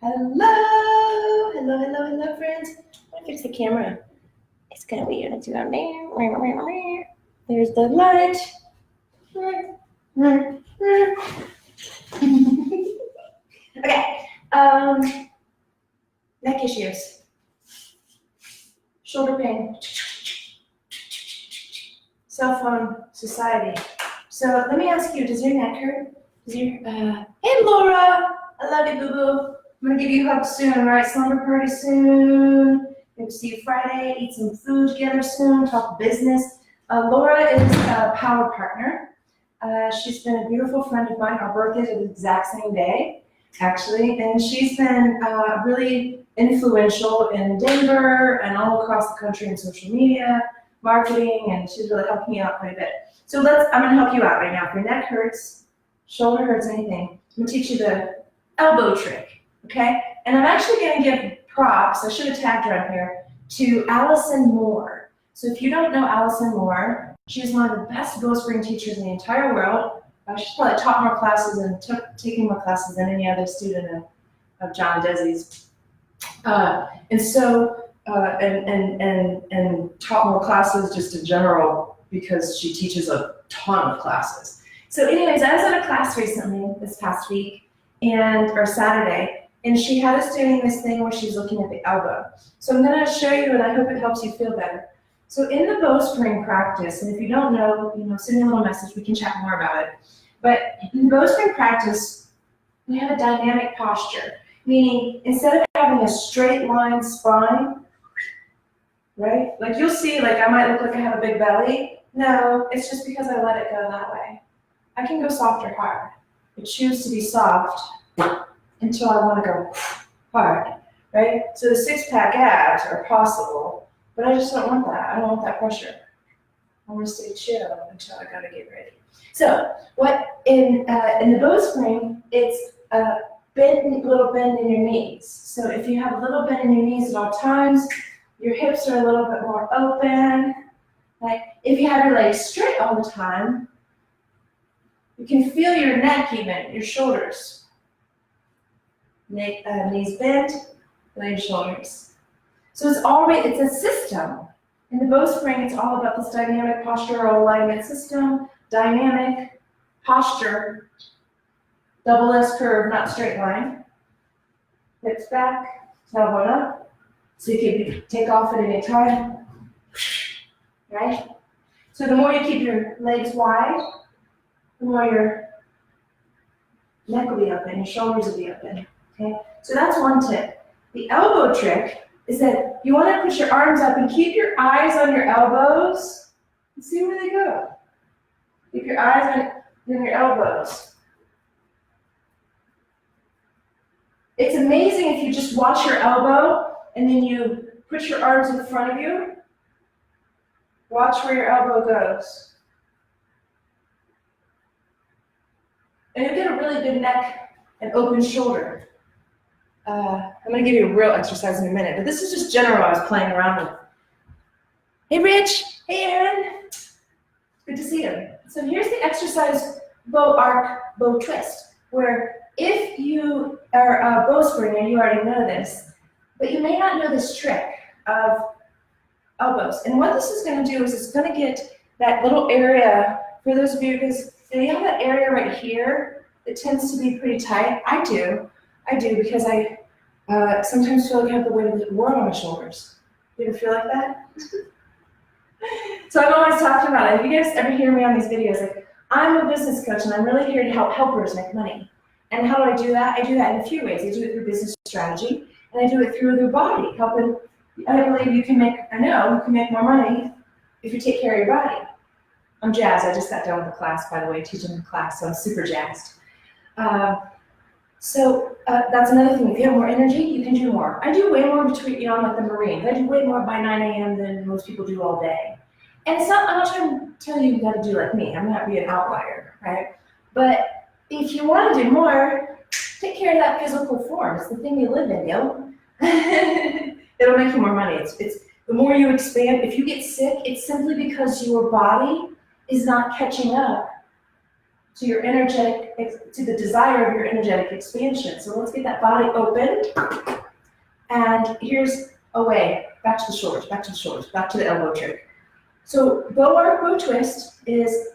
Hello, hello, hello, hello, friends. I'm gonna fix the camera. It's gonna be weird. It's going there. There's the light. Okay. Neck issues, shoulder pain, cell phone society. So let me ask you: does your neck hurt? Hey, Laura. I love you, boo boo. I'm gonna give you a hug soon, right? Slumber party soon. Maybe see you Friday. Eat some food together soon. Talk business. Laura is a power partner. She's been a beautiful friend of mine. Our birthdays are the exact same day, actually, and she's been really influential in Denver and all across the country in social media, marketing, and she's really helped me out quite a bit. So I'm gonna help you out right now. If your neck hurts, shoulder hurts, anything, I'm gonna teach you the elbow trick, okay? And I'm actually gonna give props, I should have tagged her on here, to Allison Moore. So if you don't know Allison Moore, she's one of the best bowspring teachers in the entire world. She's probably taught more classes and taken more classes than any other student of John Desi's. And taught more classes just in general because she teaches a ton of classes. So anyways, I was in a class recently, this past week, or Saturday, and she had us doing this thing where she's looking at the elbow. So I'm gonna show you, and I hope it helps you feel better. So in the bowspring practice, and if you don't know, send me a little message, we can chat more about it. But in bowspring practice, we have a dynamic posture, meaning instead of having a straight line spine, right? Like you'll see, like I might look like I have a big belly. No, it's just because I let it go that way. I can go soft or hard. I choose to be soft until I want to go hard, right? So the six-pack abs are possible, but I just don't want that. I don't want that pressure. I want to stay chill until I gotta get ready. So what in the bowspring, it's a little bend in your knees. So if you have a little bend in your knees at all times, your hips are a little bit more open. Like if you have your legs straight all the time, you can feel your neck even, your shoulders. Knees bent, legs, shoulders. So it's a system. In the bowspring, it's all about this dynamic postural alignment system, dynamic posture, double S curve, not straight line. Hips back, tailbone up. So you can take off at any time, right? So the more you keep your legs wide, the more your neck will be open, your shoulders will be open, okay? So that's one tip. The elbow trick is that you want to put your arms up and keep your eyes on your elbows and see where they go. Keep your eyes on your elbows. It's amazing if you just watch your elbow and then you put your arms in front of you. Watch where your elbow goes. And you'll get a really good neck and open shoulder. I'm going to give you a real exercise in a minute, but this is just general I was playing around with. Hey, Rich. Hey, Aaron. Good to see you. So here's the exercise bow arc, bow twist, where if you are a bowspringer, you already know this, but you may not know this trick of elbows. And what this is going to do is it's going to get that little area, for those of you, because you have that area right here that tends to be pretty tight. I do because I sometimes feel like I have the weight of the world on my shoulders. You ever feel like that? So I'm always talking about it. If you guys ever hear me on these videos, like I'm a business coach and I'm really here to help helpers make money. And how do I do that? I do that in a few ways. I do it through business strategy, and I do it through the body, helping. I believe you can make more money if you take care of your body. I'm jazzed. I just got done with the class, by the way, teaching the class, so I'm super jazzed. So that's another thing. If you have more energy, you can do more. I do way more between, I'm like the Marines. I do way more by 9 a.m. than most people do all day. And I'm not trying to tell you got to do like me. I'm not being an outlier, right? But if you want to do more, take care of that physical form. It's the thing you live in, yo. It'll make you more money. It's the more you expand. If you get sick, it's simply because your body is not catching up to your energetic, to the desire of your energetic expansion. So let's get that body open. And here's a way, back to the shoulders, back to the shoulders, back to the elbow trick. So bow arc, bow twist is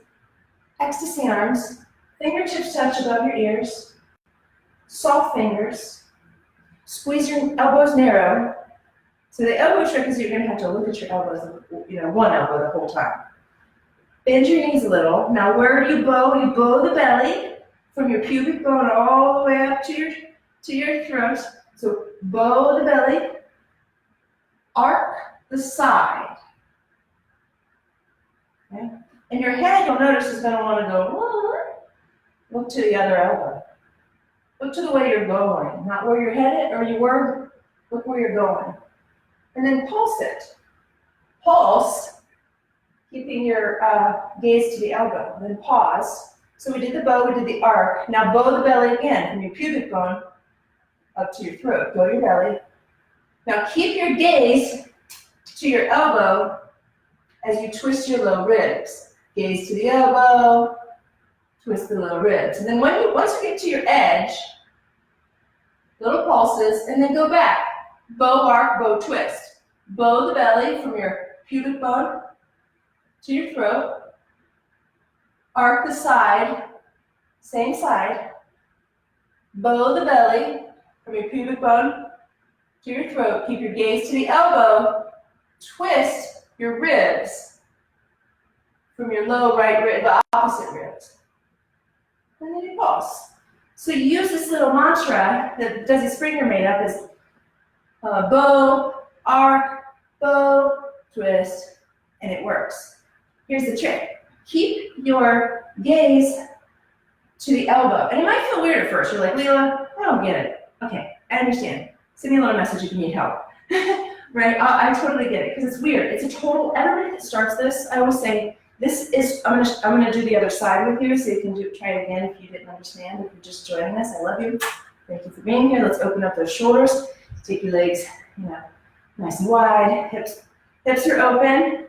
ecstasy arms, fingertips touch above your ears, soft fingers, squeeze your elbows narrow. So the elbow trick is you're gonna have to look at your elbows, one elbow the whole time. Bend your knees a little. Now where do you bow? You bow the belly from your pubic bone all the way up to your throat. So bow the belly, arc the side. Okay? And your head, you'll notice, is going to want to go, look to the other elbow. Look to the way you're going, not where you're headed or you were, look where you're going. And then pulse it. Pulse, keeping your gaze to the elbow. Then pause. So we did the bow, we did the arc. Now bow the belly again from your pubic bone up to your throat. Go to your belly. Now keep your gaze to your elbow as you twist your low ribs. Gaze to the elbow, twist the low ribs. And then once you get to your edge, little pulses, and then go back. Bow arc, bow twist. Bow the belly from your pubic bone to your throat. Arc the side, same side. Bow the belly from your pubic bone to your throat. Keep your gaze to the elbow. Twist your ribs from your low right rib, the opposite ribs. And then you pulse. So you use this little mantra that Desi Springer made up as bow, arc, bow, twist, and it works. Here's the trick. Keep your gaze to the elbow. And it might feel weird at first. You're like, Leela, I don't get it. Okay, I understand. Send me a little message if you need help. Right? I totally get it, because it's weird. It's a total, everybody that starts this, I always say, I'm gonna do the other side with you, so you can try it again if you didn't understand, if you're just joining us. I love you. Thank you for being here. Let's open up those shoulders. Take your legs, nice and wide. Hips are open.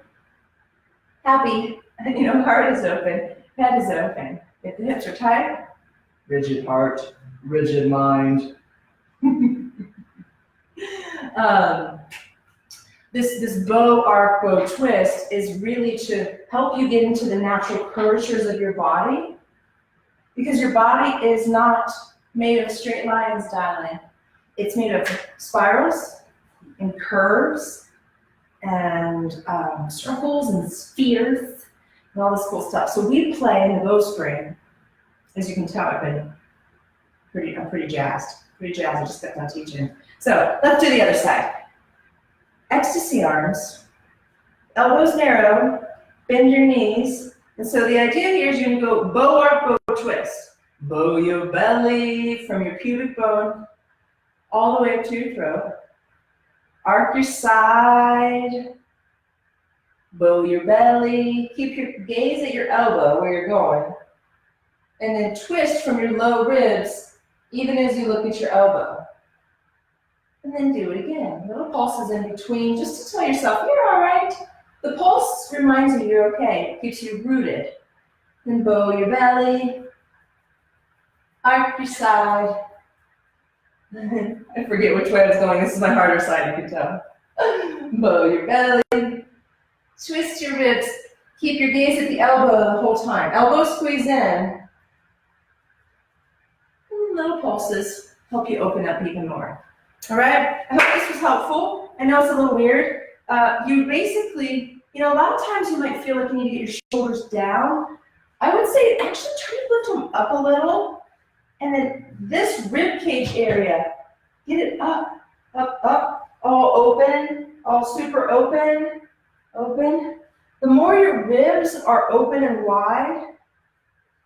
Happy. Heart is open. Head is open. If the hips are tight. Rigid heart, rigid mind. This bow arc, bow twist is really to help you get into the natural curvatures of your body, because your body is not made of straight lines, darling. It's made of spirals and curves and circles and spheres and all this cool stuff. So we play in the bowstring. As you can tell, I'm pretty jazzed. I just got done teaching. So let's do the other side. Ecstasy arms, elbows narrow, bend your knees. And so the idea here is you're going to go bow arc, bow twist. Bow your belly from your pubic bone all the way up to your throat. Arc your side. Bow your belly. Keep your gaze at your elbow where you're going. And then twist from your low ribs even as you look at your elbow. And then do it again. Little pulses in between, just to tell yourself, you're all right. The pulse reminds you you're okay. It keeps you rooted. Then bow your belly. Arc your side. I forget which way I was going. This is my harder side, you can tell. Bow your belly. Twist your ribs. Keep your gaze at the elbow the whole time. Elbow squeeze in. And little pulses help you open up even more. All right, I hope this was helpful. I know it's a little weird. You basically, a lot of times you might feel like you need to get your shoulders down. I would say actually try to lift them up a little. And then this rib cage area, get it up, up, up, all open, all super open, open. The more your ribs are open and wide,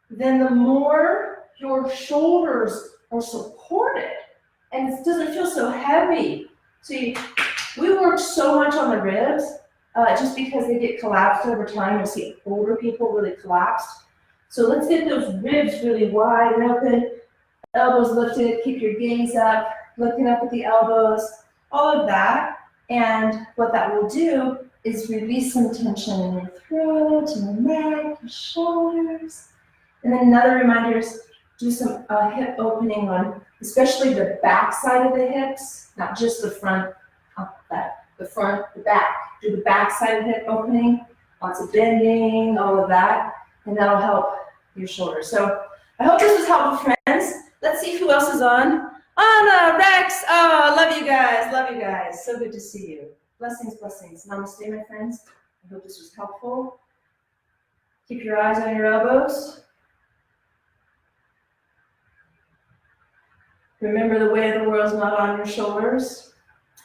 then the more your shoulders are supported. And it doesn't feel so heavy. See, we work so much on the ribs, just because they get collapsed over time. You'll see older people really collapsed. So let's get those ribs really wide and open, elbows lifted, keep your gaze up, looking up at the elbows, all of that. And what that will do is release some tension in your throat, in your neck, your shoulders. And then another reminder is do some hip opening on, especially the back side of the hips, not just the front, the front, the back. Do the back side of the hip opening, lots of bending, all of that, and that'll help your shoulders. So I hope this was helpful, friends. Let's see who else is on. Anna, Rex, oh, love you guys. So good to see you. Blessings, blessings. Namaste, my friends. I hope this was helpful. Keep your eyes on your elbows. Remember, the weight of the world is not on your shoulders.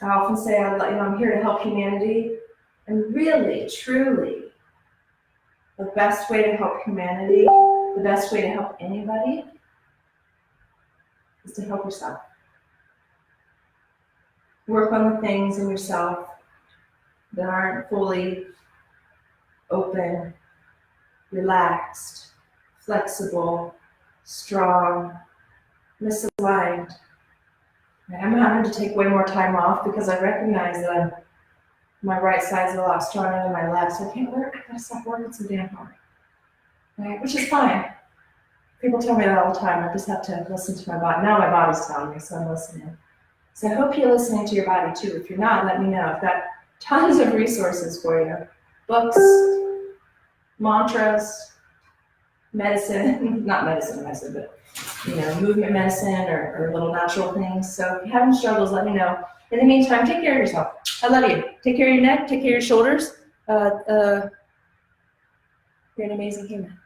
I often say, I'm here to help humanity. And really, truly, the best way to help humanity, the best way to help anybody, is to help yourself. Work on the things in yourself that aren't fully open, relaxed, flexible, strong, misaligned. I'm having to take way more time off because I recognize that my right side's a lot stronger than my left, so I can't work. I gotta stop working so damn hard, right? Which is fine. People tell me that all the time. I just have to listen to my body. Now my body's telling me, so I'm listening. So I hope you're listening to your body too. If you're not, let me know. I've got tons of resources for you. Books, mantras, medicine, not medicine, but movement medicine or little natural things. So if you're having struggles, let me know. In the meantime, take care of yourself. I love you. Take care of your neck, take care of your shoulders. You're an amazing human.